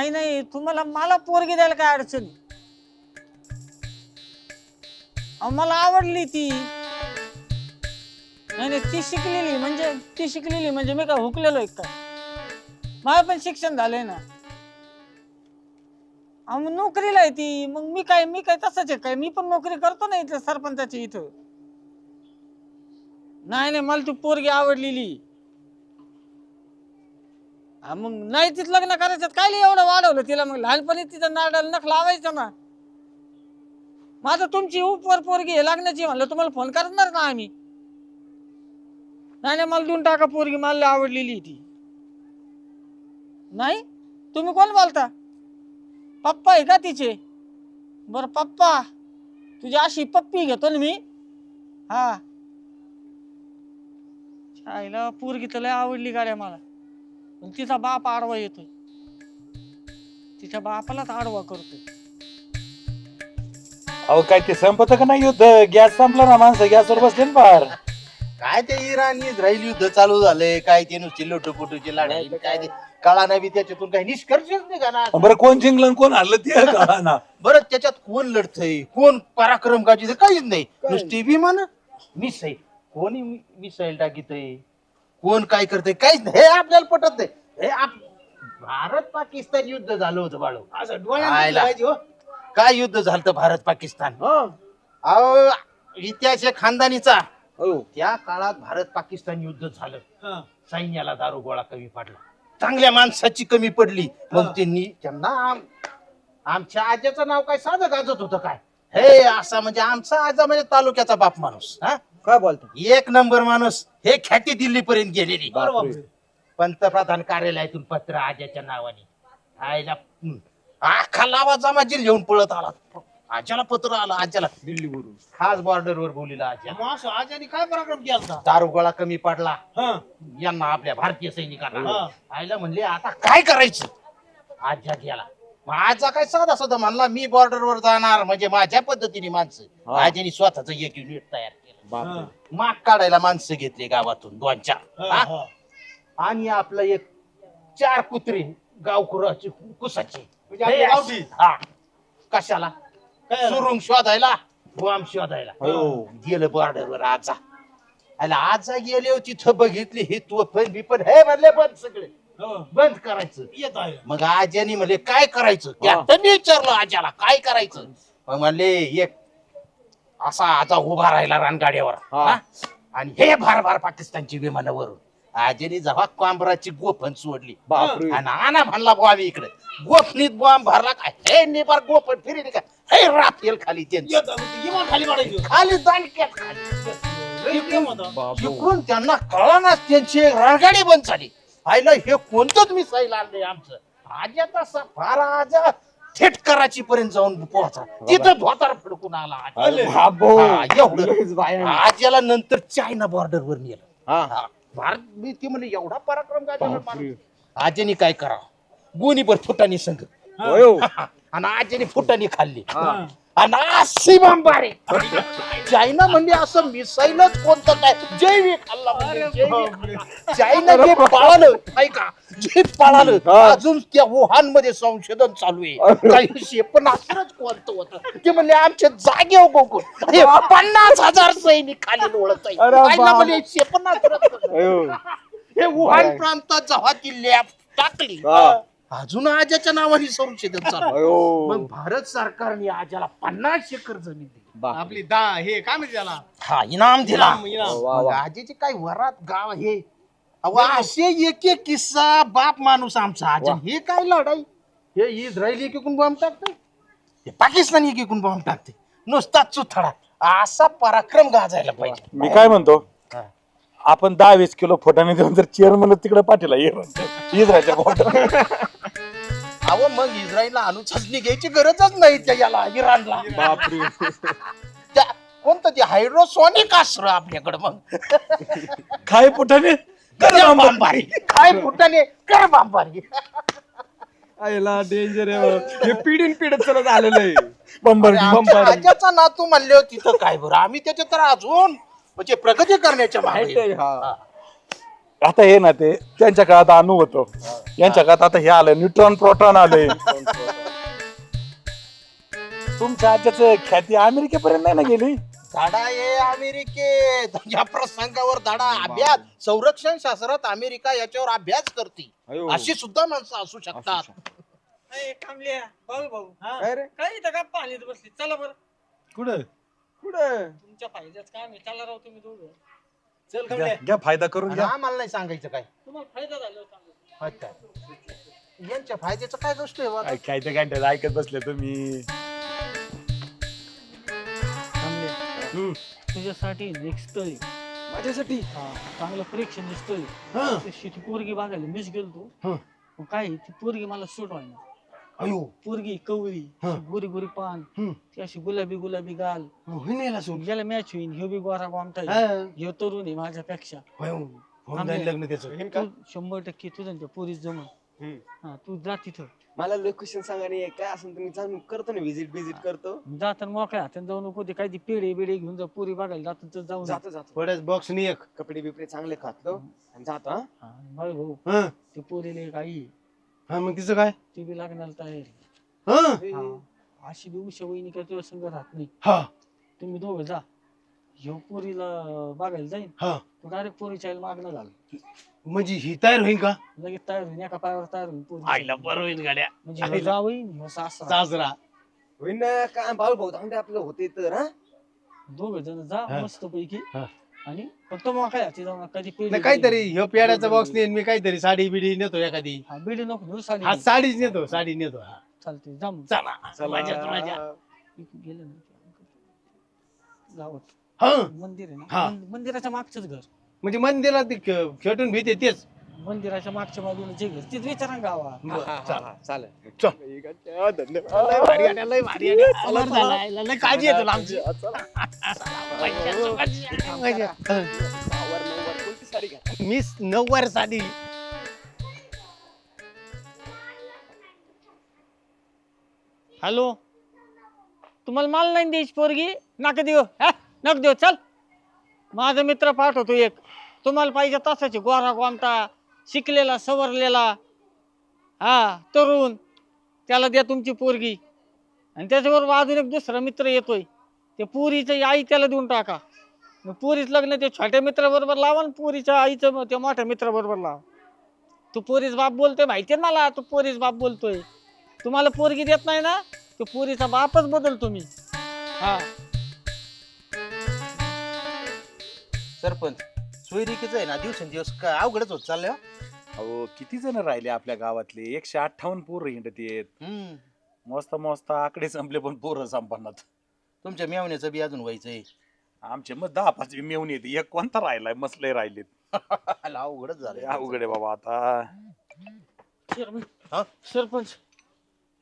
नाही नाही, तुम्हाला मला पोरगी द्यायला काय अडचण? मला आवडली ती. नाही नाही, ती शिकलेली म्हणजे मी काय हुकलेलो आहे काय? मला पण शिक्षण झालंय ना. मग नोकरीला आहे ती. मग मी काय तसंच आहे काय? मी पण नोकरी करतो ना इथं सरपंचाची इथं. नाही नाही, मला ती पोरगी आवडलेली. मग नाही तिथं लग्न करायचं काय एवढं वाढवलं तिला? मग लहानपणी तिचं नाडाला नख लावायचं ना. माझं तुमची उपवर पोरगी आहे लग्नाची म्हणलं तुम्हाला फोन करणार ना आम्ही. नाही नाही, मला देऊन टाका पोरगी, मला आवडलेली ती. नाही, तुम्ही कोण बोलता? पप्पा आहे का तिचे? बर पप्पा, तुझी अशी पप्पी घेतो ना मी. हा, आईला पोरगी तर लय आवडली गाड्या मला. पण तिचा बाप आडवा येतोय, तिच्या बापालाच आडवा करतोय. अहो काय ते संपत का नाही युद्ध? गॅस संपला ना, माणसं गॅसवर बसले ना पार. काय ते इराण इस्रायल युद्ध चालू झालंय, काय ते नुसती लोटुपुटूची लढाई, काय ते कळा नाही, त्याच्यातून काही निष्कर्षच निघाला. बरं कोण जिंकलं कोण हरलं ते कळा ना. बरं त्याच्यात कोण लढतय, कोण पराक्रम गाजतय, काहीच नाही. नुसती विमान मिसाईल, कोणी मिसाईल टाकीतय, कोण काय करतय, काहीच नाही. हे आपल्याला पटत नाही. भारत पाकिस्तान युद्ध झालं होतं बाळू. काय युद्ध झालं भारत पाकिस्तान? अहो इतिहास आहे खानदानीचा. त्या काळात भारत पाकिस्तान युद्ध झालं. सैन्याला दारुगोळा कमी पडला, चांगल्या माणसाची कमी पडली. मग त्यांना आमच्या आज्याचं नाव काय साधं गाजत होतं काय? हे असा म्हणजे आमचा आजा म्हणजे तालुक्याचा बाप माणूस. काय बोलतो? एक नंबर माणूस. हे ख्याती दिल्ली पर्यंत गेलेली. पंतप्रधान कार्यालयातून पत्र आज्याच्या नावाने. आईला अख्खा लावा जमा जिल घेऊन पळत आला. आज्याला पत्र आलं, आज्याला दिल्लीवरून खास बॉर्डरवर बोलिला आज्या. आजाने काय पराक्रम केला? दारुगोळा कमी पडला यांना, आपल्या भारतीय सैनिकांना. आईला म्हणले आता काय करायचं? आज्या गेला. मग आजा काय साधा साधा म्हणला, मी बॉर्डरवर जाणार म्हणजे माझ्या पद्धतीने माणसं. आज्याने स्वतःच एक युनिट तयार केलं. माग काढायला माणसं घेतले गावातून 2-4, आणि आपलं एक 4 कुत्री गावकुराची कुसाची. हा, कशाला? सुरुंग शोधायला, बॉम्ब शोधायला. गेलं बॉर्डरवर आजा. आजा गेले तिथं बघितली ही तोफन बिपन, हे म्हणले बंद, सगळे बंद करायचं. मग आज्यानी म्हणले काय करायचं? कॅप्टनने विचारलं आज्याला काय करायचं? मग म्हणले एक असा आजा उभा राहिला रणगाड्यावर, आणि हे भार पाकिस्तानची विमानावरून. आज्याने जेव्हा कांबराची गोफण सोडली आणि आणा म्हणला बॉम्ब इकडे, गोफणीत बॉम्ब भरला काय, हे निबार गोफण फिरली काय, हे राफेल खाली खाली दांडक्यात खाली. इकडून त्यांना कळना, त्यांची रणगाडी बंद झाली. आईला हे कोणतंच मिसाईल आणलंय आमचं. आज्या तसा फार आजा थेट कराची पर्यंत जाऊन पोहोचला. तिथं धोतार फडकून आला एवढं. आज्याला नंतर चायना बॉर्डरवर नेलं. भारत मी ती म्हणजे एवढा पराक्रम गाजवला. आज्याने काय करावं, गोणीभर फुटाणी संघ, आणि आज्याने फुटाणी खाल्ली आणि अशी बंबारे. चायना म्हणजे असं मिसाईलच कोणतं काय जैविक खाल्ला म्हणजे चायना जे पळालं, ऐका जे पळालं, अजून त्या वुहान मध्ये संशोधन चालू आहे. काही क्षेपणास्त्रच कोणतं होतं ते म्हणले आमच्या जागेवर बघून 50,000 सैनिक खाली लोळत आहे. क्षेपणास्त्र हे वुहान प्रांतात जेव्हा ती लॅब टाकली, अजून आज्याच्या नावाने संशोधन चालू. मग भारत सरकारने आज्याला 50 एकर जमीन दिली. आपली हे काय म्हणजे त्याला इनाम दिला. आजीचे काय वरात गाव हे असे एक एक किस्सा. बाप माणूस आमचा आजा. हे काय लढाई? हे इस्रायल एकीकून बॉम्ब टाकते, हे पाकिस्तान एकीकून बॉम्ब टाकते. नुसता चुथडा. असा पराक्रम गाजायला पाहिजे. मी काय म्हणतो, आपण 10-20 किलो फुटाने देऊन जर चेअरमन तिकडे पाठीला इस्रायलच्या बॉर्डर. अहो मग इस्रायलला अणुचाचणी घ्यायची गरजच नाही त्या याला इराणला. त्या कोणतं ते हायड्रोसोनिक अस्त्र आपल्याकडे. मग काय फुटाने बांबारी, काय फुटाने काय बांबारी. आयला डेंजर आहे. हे पिढीन पिढत चालत आलेलं आहे. आज्याचा नातू म्हणले तिथं काय बरं, आम्ही त्याच्या तर अजून म्हणजे प्रगती करण्याच्या मागे. आता हे ना ते त्यांच्या काळात अणू होतो, यांच्या काळात आता हे आलं न्यूट्रॉन प्रोटॉन आलंय. तुमच्या आजच्याच ख्याती अमेरिकेपर्यंत नाही ना गेली. धाडा आहे अमेरिकेत या प्रसंगावर धाडा अभ्यास संरक्षण शास्त्रात अमेरिका याच्यावर अभ्यास करते. अशी सुद्धा माणसं असू शकतात. ए, कामल्या, भाऊ भाऊ काय रे काय इथं गप्पा आणली बसली, चला बरं. कुठं कुठं तुमच्या फायद्याच काम आहे, चला राव तुम्ही दोघं. चल घ्या कमले. घ्या, फायदा करून आणि घ्या. आम्हाला नाही सांगायचं काय. तुम्हाला फायदा झाला सांगू. अच्छा यांच्या फायद्याचं काय गोष्ट आहे बा? काय ते घंट्यात ऐकत बसले तुम्ही. कामल्या, तुझ्यासाठी नेक्स्ट स्थळ आहे. माझ्यासाठी चांगलं प्रेक्षणीय स्थळ आहे. हं. तशी ती पोरगी बघायला मिस गेलतो. हं. मग काय ती पोरगी मला सूट व्हायना. अयो पोरगी कवळी, हं. अशी गोरी गोरी पान, हं. ती अशी गुलाबी गुलाबी गाल, होईन सूट. याला मॅच होईल. ह्यो बी गोरा गोमटा हा. ह्यो तरुण आहे माझ्यापेक्षा. होऊन जाईल लग्न त्याचं. होईन का? तू 100% तुझं त्या पोरीस जमल. हम्म. हा तू जा तिथं. मला लोकेशन सांगा आणि काय असेल तुम्ही जाऊन करतो ना विजिट करतो. जाताना मोकळ्या हाताने जाऊ नको. ते काय ती पेढे बिडे घेऊन जा, पोरी बघायला जातो तर जाऊन जा. जातो थोड्याच बॉक्स नी एक. कपडे बिपडे चांगले खातो आणि जातो. हा, भाऊ भाऊ हं. ती पोरीला एक आई आहे. हा मग तिचं काय? ती बी लागणार तयार आहे. हं. हा. अशी बी उषा वहिनी काय तुझ्या संग राहत नाही. हा तुम्ही दोघं जा. ह्यो पोरीला बघायला जाईन. हा तू डायरेक्ट पोरीच्या आईला मागणं झालं. म्हणजे ही तयार होईल का? लगेच तयार होईन, एका पायावर तयार होईन पोरी. आईला बरं होईल गाड्या. म्हणजे ह्यो जावई ह्यो सासरा. साजरा. होईन ना काय भाऊ भाऊ थांबते आपलं होते तर हा. दोघं जण जा हा. मस्त पैकी. हा. आणि फक्त मग काय हाती जाऊ नका. कधी पेढे नाही काहीतरी ह्यो पेड्याचा बॉक्स नेन मी काहीतरी साडी बिडी नेतो एखादी. हा बिडी नको घेऊ साडी. हा साडीच नेतो साडी नेतो. हा चालते जा मग. चला चला. इकडे गेलं ना गावात हा मंदिर आहे हा. ना, मंदिराच्या मागचंच घर. म्हणजे मंदिरात ते खेटून भीते तेच. मंदिराच्या मागच्या बाजूला जे घर तिथे विचारा ना गावात. चला. चालेल. चल. धन्यवाद. लय भारी गाड्या, लय भारी गाड्या. बरं झालं, लय काळजी आहे तुला आमची. कोणती साडी घ्या. मिस नऊवार साडी. हॅलो, तुम्हाला माल नाही द्यायची पोरगी. नका देऊ. हा नका देऊ. चल, माझा मित्र पाठवतो एक. तुम्हाला पाहिजे तसाचे गोरा गोमटा, शिकलेला सवरलेला, हा तरुण, त्याला द्या तुमची पोरगी. आणि त्याच्याबरोबर अजून एक दुसरा मित्र येतोय, ते पुरीची आई त्याला देऊन टाका. मग पुरीच लग्न ते छोट्या मित्राबरोबर लावा आणि पुरीच्या आईचं त्या मोठ्या मित्राबरोबर लावा. तू पोरीच बाप बोलतोय माहितीये ना मला. तू पोरीच बाप बोलतोय. तुम्हाला पोरगी देत नाही ना, तो पोरीचा बापच बदल तुम्ही. हा सरपंच सोयरिकीच आहे ना दिवसेंदिवस काय अवघडच होत चाललंय. अहो किती जण राहिले आपल्या गावातले, 158 पोरं हिंडत येत. मोजता मोजता आकडे संपले पण पोरं संपणार. तुमच्या मेवण्याचं बी अजून व्हायचंय. आमचे मग 10-5 मेवून येते, एक कोणता राहिलाय, मसले राहिलेत. अवघडच झालंय. अवघड आहे बाबा आता. चेअरमन, हा? सरपंच,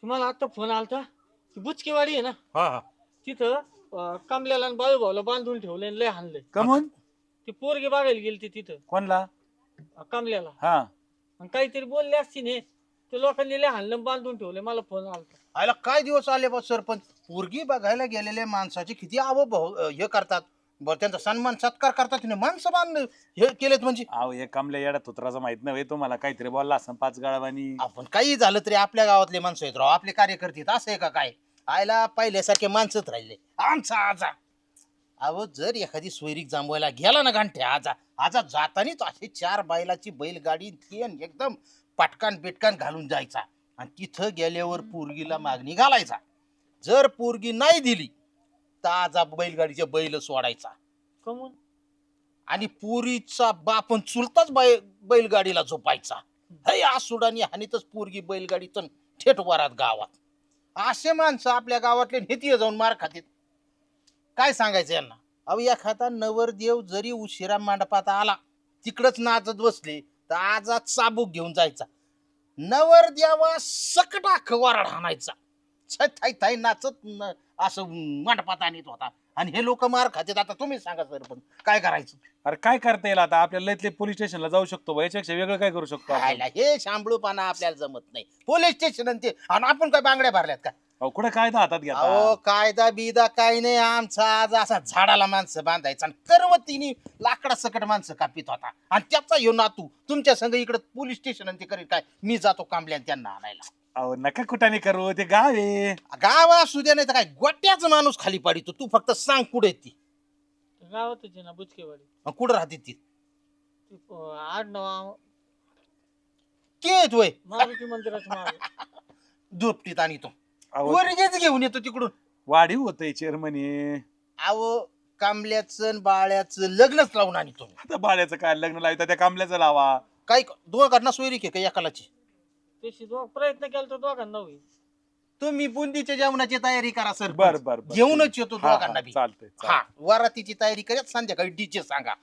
तुम्हाला आता फोन आलता. ती बुचकीवाडी आहे ना, हा तिथं कमल्याला आणि बाळूभाऊला बांधून ठेवलंय आणि लय हाणलंय. कमून ती पोरगी बघायला गेली ती तिथं कोणला? कमल्याला. हा आणि काहीतरी बोलले असतील हे, ते लोकांनी लय हाणलं बांधून ठेवलंय. मला फोन आलता. आयला काय दिवस आले बा सरपंच. पोरगी बघायला गेलेल्या माणसाचे किती हे करतात. बरं त्यांचा सन्मान सत्कार करतात. माणसं बांध हे केलेत म्हणजे. अहो हे कमल्या येड्या तुत्राचं माहित नव्हे तुम्हाला. काहीतरी बोलला असं 5 गाळावानी. आपण काही झालं तरी आपल्या गावातले माणसं आहेत राव, आपले कार्यकर्ते आहेत. असं आहे का काय? आयला पहिल्यासारखे माणसंच राहिले. आमचा आजा अहो जर एखादी सोयरीक जांभवायला गेला ना घंट्या आजा आजा जातानीच अशी 4 बैलाची बैलगाडी एकदम पटकान बिटकान घालून जायचा. आणि तिथं गेल्यावर पोरगीला मागणी घालायचा. जर पोरगी नाही दिली तर आजा बैलगाडीचे बैल सोडायचा. कमून आणि पुरीचा बापन चुलताच बैलगाडीला झोपायचा. हे आसुडानी हानीतच पोरगी बैलगाडीतून थेट वरात गावात. असे माणसं आपल्या गावातले नेती जाऊन मार खातील. काय सांगायचं यांना. अहो एखादा नवरदेव जरी उशिरा मंडपात आला तिकडच नाचत बसले तर आजा चाबूक घेऊन जायचा. नवरदेवा सकट अख्खं वराड हाणायचा. थाई थाई नाचत असं मंडपात आणत होता. आणि हे लोक मार खातात. आता तुम्ही सांगा सर पण काय करायचं. अरे काय करता येईल आता. आपल्याला इथले पोलीस स्टेशनला जाऊ शकतो, याच्यापेक्षा वेगळं काय करू शकतो आपण? खायला हे शांबळूपणा आपल्याला जमत नाही. पोलीस स्टेशन आणि ते आणि आपण काय बांगड्या भरल्यात का. अहो कुठे कायदा हातात अहो घ्या कायदा बिदा काय नाही आमचा आज असा झाडाला माणसं बांधायचा आणि करवतीने लाकडा सकट माणसं कापित होता आणि त्याचा ह्यो नातू तुमच्या संग इकडे पोलीस स्टेशन ते करेल काय मी जातो कांबल्या त्यांना आणायला. अहो नका कुठाने करू ते गाव आहे. गाव असू द्या नाही तर काय गोट्याच माणूस खाली पाडितो. तू फक्त सांग कुठे ती गावातच आहे ना बुचकेवाडी. कुठं राहते ती आडनाव केत वय मारुती मंदिराच्या मागे. दुपटीत आणि तो अहो वर्गेच घेऊन येतो तिकडून. वाढीव होतंय चेअरमन अहो कांबल्याचं बाळ्याचं लग्नच लावून आणि तो आता बाळ्याचं काय लग्न लावता त्या कांबल्याचं लावा. काय दोघांना सोयरी के का एकालाची. तशी प्रयत्न केला तर दोघांना होईल. तुम्ही बुंदीच्या जेवणाची तयारी करा सर. बर बर बर. घेऊनच येतो हा, हा, दोघांना बी. चालतंय हा वरातीची तयारी करत संध्याकाळी डीजे सांगा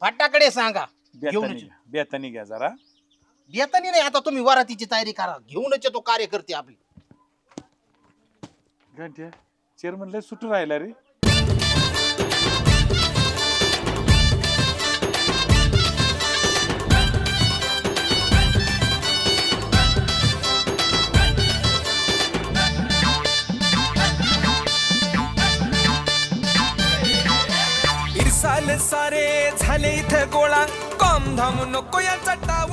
फाटाकडे सांगा घेऊनच बेतानी बेतानी घ्या जरा. येतानी नाही आता तुम्ही वरातीची तयारी करा घेऊनच येतो कार्यकर्ते आपली. घंट्या चेअरमन लय सुटू राहिला रे. इरसाल सारे झाले इथं गोळा कॉम धाम नको याचा टाव